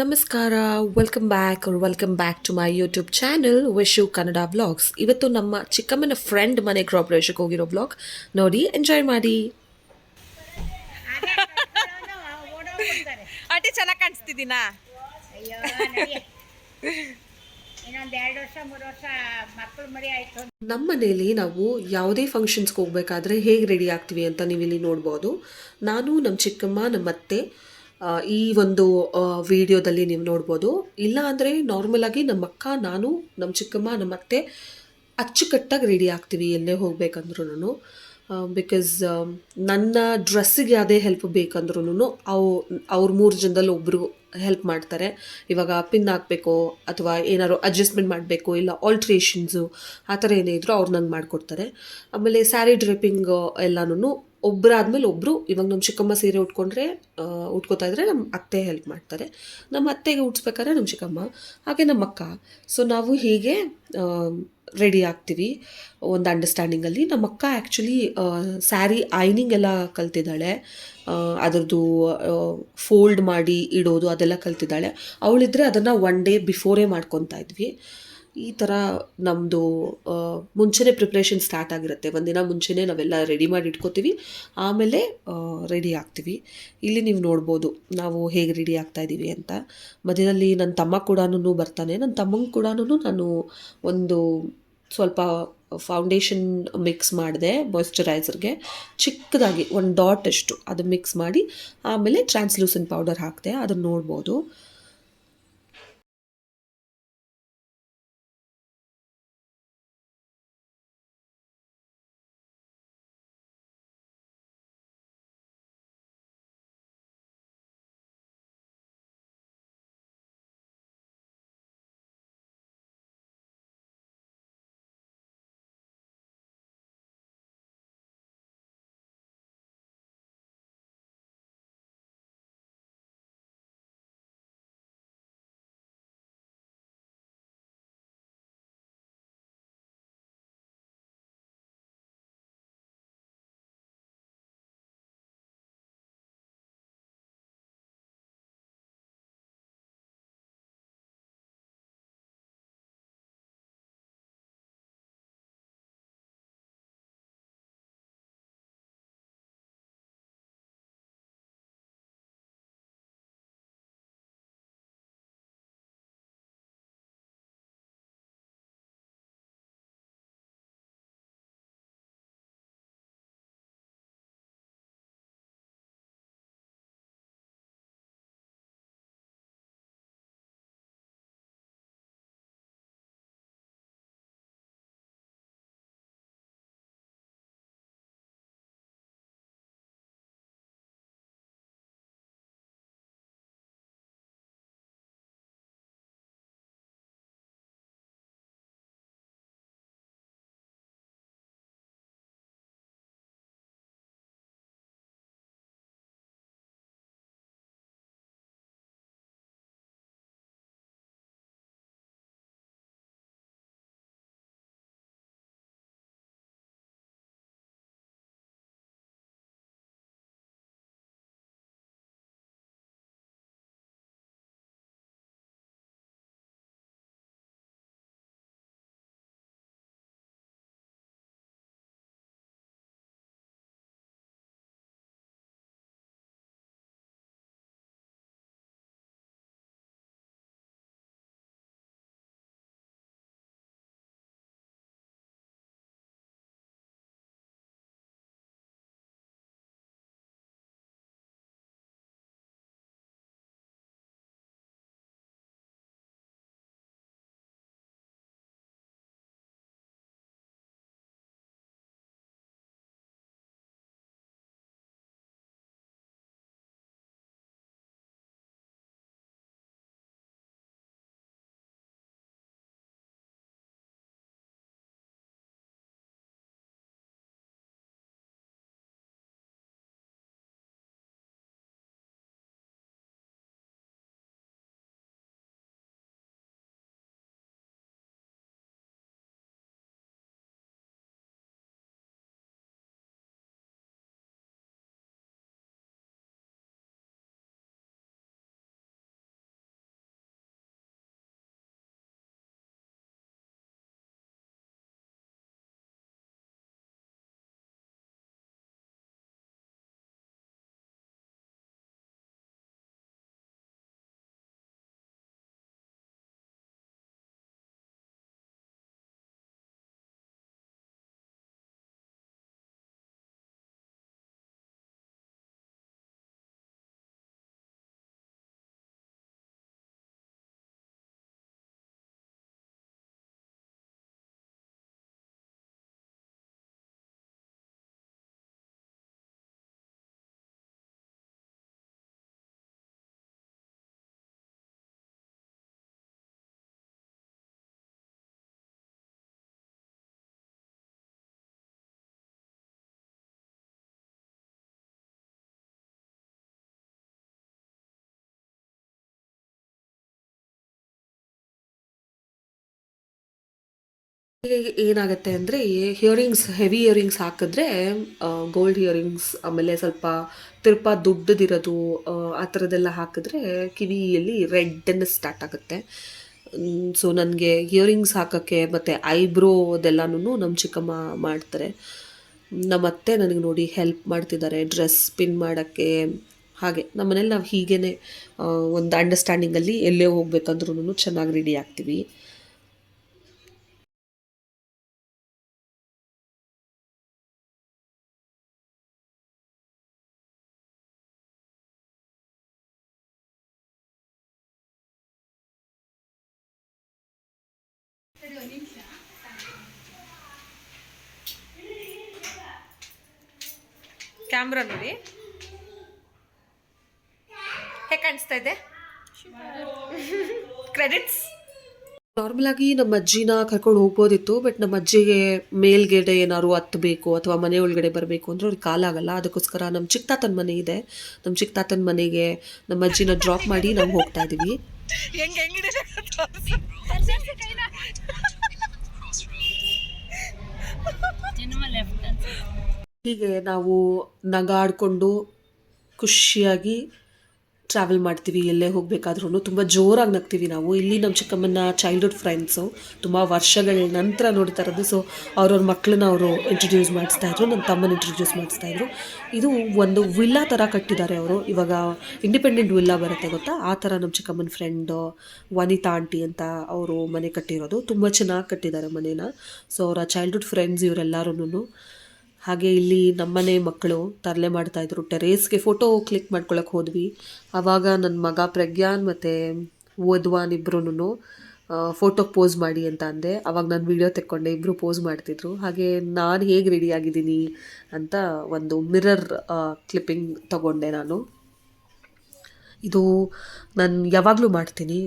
ನಮಸ್ಕಾರ, welcome back to my YouTube channel Vishu Kannada vlogs. ಇವತ್ತು ನಮ್ಮ ಚಿಕ್ಕಮ್ಮನ ಫ್ರೆಂಡ್ ಮನೆ ಗೃಹಪ್ರವೇಶಕ್ಕೆ ಹೋಗಿರೋ ವ್ಲಾಗ್ ನೋಡಿ ಎಂಜಾಯ್ ಮಾಡಿ. ಅಟಿ ಚೆನ್ನಾಗಿ ಕಾಣಿಸ್ತಿದ್ದೀನಾ? ಅಯ್ಯೋ ನಡಿ. ಇನ್ನೊಂದು 2 ವರ್ಷ 3 ವರ್ಷ ಮಕ್ಕಳು ಮರಿ ಆಯ್ತು. ನಮ್ಮ ಮನೇಲಿ ನಾವು ಯಾವುದೇ ಫಂಕ್ಷನ್ಸ್ಗೆ ಹೋಗ್ಬೇಕಾದ್ರೆ ಹೇಗೆ ರೆಡಿ ಆಗ್ತೀವಿ ಅಂತ ನೀವು ಇಲ್ಲಿ ನೋಡ್ಬೋದು. ನಾನು ನಮ್ಮ ಚಿಕ್ಕಮ್ಮ ನಮ್ಮ ಅತ್ತೆ ಈ ಒಂದು ವಿಡಿಯೋದಲ್ಲಿ ನೀವು ನೋಡ್ಬೋದು. ಇಲ್ಲ ಅಂದರೆ ನಾರ್ಮಲಾಗಿ ನಮ್ಮ ಅಕ್ಕ, ನಾನು, ನಮ್ಮ ಚಿಕ್ಕಮ್ಮ, ನಮ್ಮ ಅತ್ತೆ ಅಚ್ಚುಕಟ್ಟಾಗಿ ರೆಡಿ ಆಗ್ತೀವಿ ಎಲ್ಲೇ ಹೋಗ್ಬೇಕಂದ್ರೂ. ಬಿಕಾಸ್ ನನ್ನ ಡ್ರೆಸ್ಸಿಗೆ ಯಾವುದೇ ಹೆಲ್ಪ್ ಬೇಕಂದ್ರೂ ಅವ್ರು 3 ಜನದಲ್ಲಿ ಒಬ್ಬರು ಹೆಲ್ಪ್ ಮಾಡ್ತಾರೆ. ಇವಾಗ ಪಿನ್ ಹಾಕಬೇಕು ಅಥವಾ ಏನಾದ್ರು ಅಡ್ಜಸ್ಟ್ಮೆಂಟ್ ಮಾಡಬೇಕು, ಇಲ್ಲ ಆಲ್ಟ್ರೇಷನ್ಸು ಆ ಥರ ಏನೇ ಇದ್ದರೂ ಅವ್ರು ನಂಗೆ ಮಾಡಿಕೊಡ್ತಾರೆ. ಆಮೇಲೆ ಸ್ಯಾರಿ ಡ್ರೆಪಿಂಗ್ ಎಲ್ಲನೂ ಒಬ್ಬರಾದ್ಮೇಲೆ ಒಬ್ಬರು. ಇವಾಗ ನಮ್ಮ ಚಿಕ್ಕಮ್ಮ ಸೀರೆ ಉಟ್ಕೋತಾ ಇದ್ದರೆ ನಮ್ಮ ಅತ್ತೆ ಹೆಲ್ಪ್ ಮಾಡ್ತಾರೆ. ನಮ್ಮ ಅತ್ತೆಗೆ ಉಟ್ಸ್ಬೇಕಾದ್ರೆ ನಮ್ಮ ಚಿಕ್ಕಮ್ಮ, ಹಾಗೆ ನಮ್ಮ ಅಕ್ಕ. ಸೊ ನಾವು ಹೀಗೆ ರೆಡಿ ಆಗ್ತೀವಿ ಒಂದು ಅಂಡರ್ಸ್ಟ್ಯಾಂಡಿಂಗಲ್ಲಿ. ನಮ್ಮ ಅಕ್ಕ ಆ್ಯಕ್ಚುಲಿ ಸ್ಯಾರಿ ಐನಿಂಗ್ ಎಲ್ಲ ಕಲ್ತಿದ್ದಾಳೆ. ಅದರದ್ದು ಫೋಲ್ಡ್ ಮಾಡಿ ಇಡೋದು ಅದೆಲ್ಲ ಕಲ್ತಿದ್ದಾಳೆ. ಅವಳಿದ್ರೆ ಅದನ್ನು 1 ಡೇ ಬಿಫೋರೇ ಮಾಡ್ಕೊತಾ ಇದ್ವಿ. ಈ ಥರ ನಮ್ಮದು ಮುಂಚೆನೇ ಪ್ರಿಪ್ರೇಷನ್ ಸ್ಟಾರ್ಟ್ ಆಗಿರುತ್ತೆ. ಒಂದಿನ ಮುಂಚೆನೇ ನಾವೆಲ್ಲ ರೆಡಿ ಮಾಡಿ ಇಟ್ಕೋತೀವಿ, ಆಮೇಲೆ ರೆಡಿ ಆಗ್ತೀವಿ. ಇಲ್ಲಿ ನೀವು ನೋಡ್ಬೋದು ನಾವು ಹೇಗೆ ರೆಡಿ ಆಗ್ತಾಯಿದ್ದೀವಿ ಅಂತ. ಮಧ್ಯದಲ್ಲಿ ನನ್ನ ತಮ್ಮ ಕೂಡ ಬರ್ತಾನೆ. ನನ್ನ ತಮ್ಮಂಗೆ ಕೂಡ ನಾನು ಒಂದು ಸ್ವಲ್ಪ ಫೌಂಡೇಶನ್ ಮಿಕ್ಸ್ ಮಾಡಿದೆ ಮಾಯ್ಶ್ಚರೈಸರ್ಗೆ, ಚಿಕ್ಕದಾಗಿ 1 ಡಾಟ್ ಅಷ್ಟು ಅದು ಮಿಕ್ಸ್ ಮಾಡಿ ಆಮೇಲೆ ಟ್ರಾನ್ಸ್ಲೂಸೆಂಟ್ ಪೌಡರ್ ಹಾಕಿದೆ. ಅದನ್ನು ನೋಡ್ಬೋದು. ಏನಾಗುತ್ತೆ ಅಂದರೆ ಹಿಯರಿಂಗ್ಸ್ ಹೆವಿ ಇಯರಿಂಗ್ಸ್ ಹಾಕಿದ್ರೆ ಗೋಲ್ಡ್ ಇಯರಿಂಗ್ಸ್ ಆಮೇಲೆ ಸ್ವಲ್ಪ ತಿರ್ಪ ದುಡ್ಡದಿರೋದು ಆ ಥರದ್ದೆಲ್ಲ ಹಾಕಿದ್ರೆ ಕಿವಿಯಲ್ಲಿ ರೆಡ್ನೆಸ್ ಸ್ಟಾರ್ಟ್ ಆಗುತ್ತೆ. ಸೊ ನನಗೆ ಇಯರಿಂಗ್ಸ್ ಹಾಕೋಕ್ಕೆ ಮತ್ತು ಐಬ್ರೋ ಅದೆಲ್ಲನೂ ನಮ್ಮ ಚಿಕ್ಕಮ್ಮ ಮಾಡ್ತಾರೆ. ನಮ್ಮ ಅತ್ತೆ ನನಗೆ ನೋಡಿ ಹೆಲ್ಪ್ ಮಾಡ್ತಿದ್ದಾರೆ ಡ್ರೆಸ್ ಪಿನ್ ಮಾಡೋಕ್ಕೆ. ಹಾಗೆ ನಮ್ಮನೇಲಿ ನಾವು ಹೀಗೇ ಒಂದು ಅಂಡರ್ಸ್ಟ್ಯಾಂಡಿಂಗಲ್ಲಿ ಎಲ್ಲೇ ಹೋಗ್ಬೇಕಂದ್ರೂ ಚೆನ್ನಾಗಿ ರೆಡಿ ಆಗ್ತೀವಿ. ಕ್ಯಾಮ್ರಾ ನೋಡಿ ಹೇಗೆ ಕಾಣಿಸ್ತಾ ಇದೆ. ಕ್ರೆಡಿಟ್ಸ್. ನಾರ್ಮಲ್ ಆಗಿ ನಮ್ಮ ಅಜ್ಜಿನ ಕರ್ಕೊಂಡು ಹೋಗ್ಬೋದಿತ್ತು, ಬಟ್ ನಮ್ಮ ಅಜ್ಜಿಗೆ ಮೇಲ್ಗಡೆ ಏನಾದ್ರು ಹತ್ತಬೇಕು ಅಥವಾ ಮನೆ ಒಳಗಡೆ ಬರಬೇಕು ಅಂದ್ರೆ ಅವ್ರಿಗೆ ಕಾಲಾಗಲ್ಲ. ಅದಕ್ಕೋಸ್ಕರ ನಮ್ಮ ಚಿಕ್ಕ ತಾತನ ಮನೆ ಇದೆ, ನಮ್ಮ ಚಿಕ್ಕ ತಾತನ ಮನೆಗೆ ನಮ್ಮ ಅಜ್ಜಿನ ಡ್ರಾಪ್ ಮಾಡಿ ನಾವು ಹೋಗ್ತಾ ಇದ್ದೀವಿ. ಹೀಗೆ ನಾವು ನಗಾಡ್ಕೊಂಡು ಖುಷಿಯಾಗಿ ಟ್ರಾವೆಲ್ ಮಾಡ್ತೀವಿ. ಎಲ್ಲೇ ಹೋಗಬೇಕಾದ್ರೂ ತುಂಬ ಜೋರಾಗಿ ನಗ್ತೀವಿ ನಾವು. ಇಲ್ಲಿ ನಮ್ಮ ಚಿಕ್ಕಮ್ಮನ ಚೈಲ್ಡ್ಹುಡ್ ಫ್ರೆಂಡ್ಸು, ತುಂಬ ವರ್ಷಗಳ ನಂತರ ನೋಡ್ತಾ ಇರೋದು. ಸೊ ಅವ್ರವ್ರ ಮಕ್ಕಳನ್ನ ಅವರು ಇಂಟ್ರಡ್ಯೂಸ್ ಮಾಡಿಸ್ತಾಯಿದ್ರು, ನನ್ನ ತಮ್ಮನ ಇಂಟ್ರಡ್ಯೂಸ್ ಮಾಡಿಸ್ತಾಯಿದ್ರು. ಇದು ಒಂದು ವಿಲ್ಲಾ ಥರ ಕಟ್ಟಿದ್ದಾರೆ ಅವರು. ಇವಾಗ ಇಂಡಿಪೆಂಡೆಂಟ್ ವಿಲ್ಲಾ ಬರುತ್ತೆ ಗೊತ್ತಾ, ಆ ಥರ ನಮ್ಮ ಚಿಕ್ಕಮ್ಮನ ಫ್ರೆಂಡು ವನಿತಾ ಆಂಟಿ ಅಂತ ಅವರು ಮನೆ ಕಟ್ಟಿರೋದು. ತುಂಬ ಚೆನ್ನಾಗಿ ಕಟ್ಟಿದ್ದಾರೆ ಮನೇನ. ಸೊ ಅವರ ಚೈಲ್ಡ್ಹುಡ್ ಫ್ರೆಂಡ್ಸ್ ಇವರೆಲ್ಲರೂ. ಹಾಗೆ ಇಲ್ಲಿ ನಮ್ಮನೆ ಮಕ್ಕಳು ತರಲೆ ಮಾಡ್ತಾಯಿದ್ರು. ಟೆರೇಸ್ಗೆ ಫೋಟೋ ಕ್ಲಿಕ್ ಮಾಡ್ಕೊಳಕ್ಕೆ ಹೋದ್ವಿ. ಆವಾಗ ನನ್ನ ಮಗ ಪ್ರಜ್ಞಾನ್ ಮತ್ತು ವಧ್ವಾನ್ ಇಬ್ಬರೂ ಫೋಟೋಗೆ ಪೋಸ್ ಮಾಡಿ ಅಂತ ಅಂದೆ. ಆವಾಗ ನಾನು ವೀಡಿಯೋ ತೆಕ್ಕೊಂಡೆ, ಇಬ್ಬರು ಪೋಸ್ ಮಾಡ್ತಿದ್ರು. ಹಾಗೆ ನಾನು ಹೇಗೆ ರೆಡಿ ಆಗಿದ್ದೀನಿ ಅಂತ ಒಂದು ಮಿರರ್ ಕ್ಲಿಪ್ಪಿಂಗ್ ತಗೊಂಡೆ ನಾನು. ಇದು ನಾನು ಯಾವಾಗಲೂ ಮಾಡ್ತೀನಿ,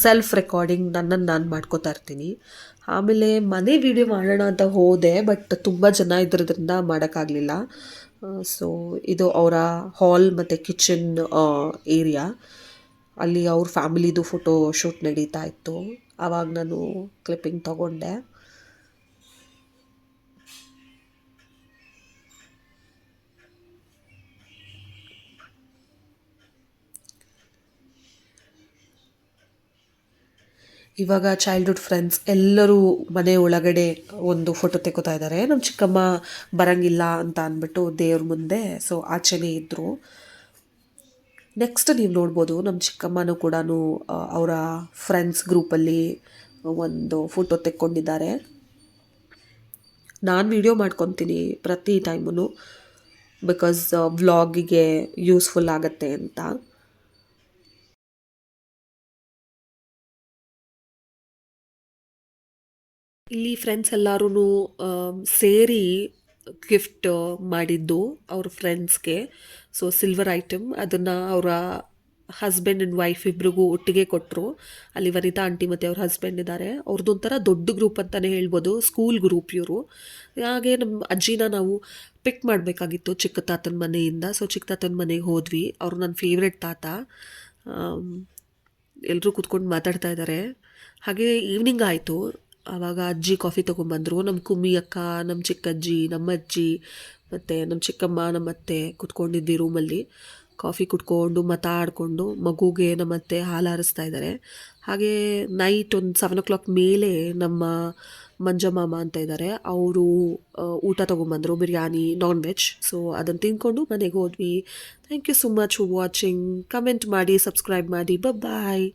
ಸೆಲ್ಫ್ ರೆಕಾರ್ಡಿಂಗ್ ನನ್ನನ್ನು ನಾನು ಮಾಡ್ಕೋತಾ ಇರ್ತೀನಿ. ಆಮೇಲೆ ಮನೆ ವೀಡಿಯೋ ಮಾಡೋಣ ಅಂತ ಹೋದೆ, ಬಟ್ ತುಂಬ ಜನ ಇದ್ರದ್ರಿಂದ ಮಾಡೋಕ್ಕಾಗಲಿಲ್ಲ. ಸೊ ಇದು ಅವರ ಹಾಲ್ ಮತ್ತು ಕಿಚನ್ ಏರಿಯಾ. ಅಲ್ಲಿ ಅವ್ರ ಫ್ಯಾಮಿಲಿದು ಫೋಟೋ ಶೂಟ್ ನಡೀತಾ ಇತ್ತು. ಆವಾಗ ನಾನು ಕ್ಲಿಪ್ಪಿಂಗ್ ತಗೊಂಡೆ. ಇವಾಗ ಚೈಲ್ಡ್ಹುಡ್ ಫ್ರೆಂಡ್ಸ್ ಎಲ್ಲರೂ ಮನೆ ಒಳಗಡೆ ಒಂದು ಫೋಟೋ ತೆಗೋತಾ ಇದ್ದಾರೆ. ನಮ್ಮ ಚಿಕ್ಕಮ್ಮ ಬರೋಂಗಿಲ್ಲ ಅಂತ ಅಂದ್ಬಿಟ್ಟು ದೇವ್ರ ಮುಂದೆ, ಸೊ ಆಚೆನೇ ಇದ್ದರು. ನೆಕ್ಸ್ಟ್ ನೀವು ನೋಡ್ಬೋದು ನಮ್ಮ ಚಿಕ್ಕಮ್ಮನೂ ಕೂಡ ಅವರ ಫ್ರೆಂಡ್ಸ್ ಗ್ರೂಪಲ್ಲಿ ಒಂದು ಫೋಟೋ ತೆಕ್ಕೊಂಡಿದ್ದಾರೆ. ನಾನು ವೀಡಿಯೋ ಮಾಡ್ಕೊತೀನಿ ಪ್ರತಿ ಟೈಮು, ಬಿಕಾಸ್ ವ್ಲಾಗಿಗೆ ಯೂಸ್ಫುಲ್ ಆಗುತ್ತೆ ಅಂತ. ಇಲ್ಲಿ ಫ್ರೆಂಡ್ಸ್ ಎಲ್ಲರೂ ಸೇರಿ ಗಿಫ್ಟ್ ಮಾಡಿದ್ದು ಅವ್ರ ಫ್ರೆಂಡ್ಸ್ಗೆ. ಸೊ ಸಿಲ್ವರ್ ಐಟಮ್ ಅದನ್ನು ಅವರ ಹಸ್ಬೆಂಡ್ ಆ್ಯಂಡ್ ವೈಫ್ ಇಬ್ರಿಗೂ ಒಟ್ಟಿಗೆ ಕೊಟ್ಟರು. ಅಲ್ಲಿ ವನಿತಾ ಆಂಟಿ ಮತ್ತು ಅವ್ರ ಹಸ್ಬೆಂಡ್ ಇದ್ದಾರೆ. ಅವ್ರದ್ದೊಂಥರ ದೊಡ್ಡ ಗ್ರೂಪ್ ಅಂತಲೇ ಹೇಳ್ಬೋದು, ಸ್ಕೂಲ್ ಗ್ರೂಪ್ ಇವರು. ಹಾಗೆ ನಮ್ಮ ಅಜ್ಜಿನ ನಾವು ಪಿಕ್ ಮಾಡಬೇಕಾಗಿತ್ತು ಚಿಕ್ಕ ತಾತನ ಮನೆಯಿಂದ. ಸೊ ಚಿಕ್ಕ ತಾತನ ಮನೆಗೆ ಹೋದ್ವಿ. ಅವರು ನನ್ನ ಫೇವ್ರೆಟ್ ತಾತ. ಎಲ್ಲರೂ ಕೂತ್ಕೊಂಡು ಮಾತಾಡ್ತಾ ಇದ್ದಾರೆ. ಹಾಗೆ ಈವ್ನಿಂಗ್ ಆಯಿತು. ಆವಾಗ ಅಜ್ಜಿ ಕಾಫಿ ತೊಗೊಂಬಂದರು. ನಮ್ಮ ಕುಮ್ಮಿ ಅಕ್ಕ, ನಮ್ಮ ಚಿಕ್ಕಜ್ಜಿ, ನಮ್ಮ ಅಜ್ಜಿ ಮತ್ತು ನಮ್ಮ ಚಿಕ್ಕಮ್ಮ, ನಮ್ಮ ಅತ್ತೆ ಕೂತ್ಕೊಂಡಿದ್ವಿ ರೂಮಲ್ಲಿ. ಕಾಫಿ ಕುಡ್ಕೊಂಡು ಮಾತಾಡಿಕೊಂಡು ಮಗುಗೆ ನಮ್ಮ ಅತ್ತೆ ಹಾಲು ಹಾರಿಸ್ತಾ ಇದ್ದಾರೆ. ಹಾಗೆ ನೈಟ್ ಒಂದು 7 o'clock ಮೇಲೆ ನಮ್ಮ ಮಂಜ ಮಾಮ ಅಂತ ಇದ್ದಾರೆ, ಅವರು ಊಟ ತೊಗೊಂಬಂದರು, ಬಿರಿಯಾನಿ, ನಾನ್ ವೆಜ್. ಸೊ ಅದನ್ನು ತಿಂದ್ಕೊಂಡು ಮನೆಗೆ ಹೋದ್ವಿ. Thank you so much for watching. Comment ಮಾಡಿ, ಸಬ್ಸ್ಕ್ರೈಬ್ ಮಾಡಿ. ಬಾಯ್.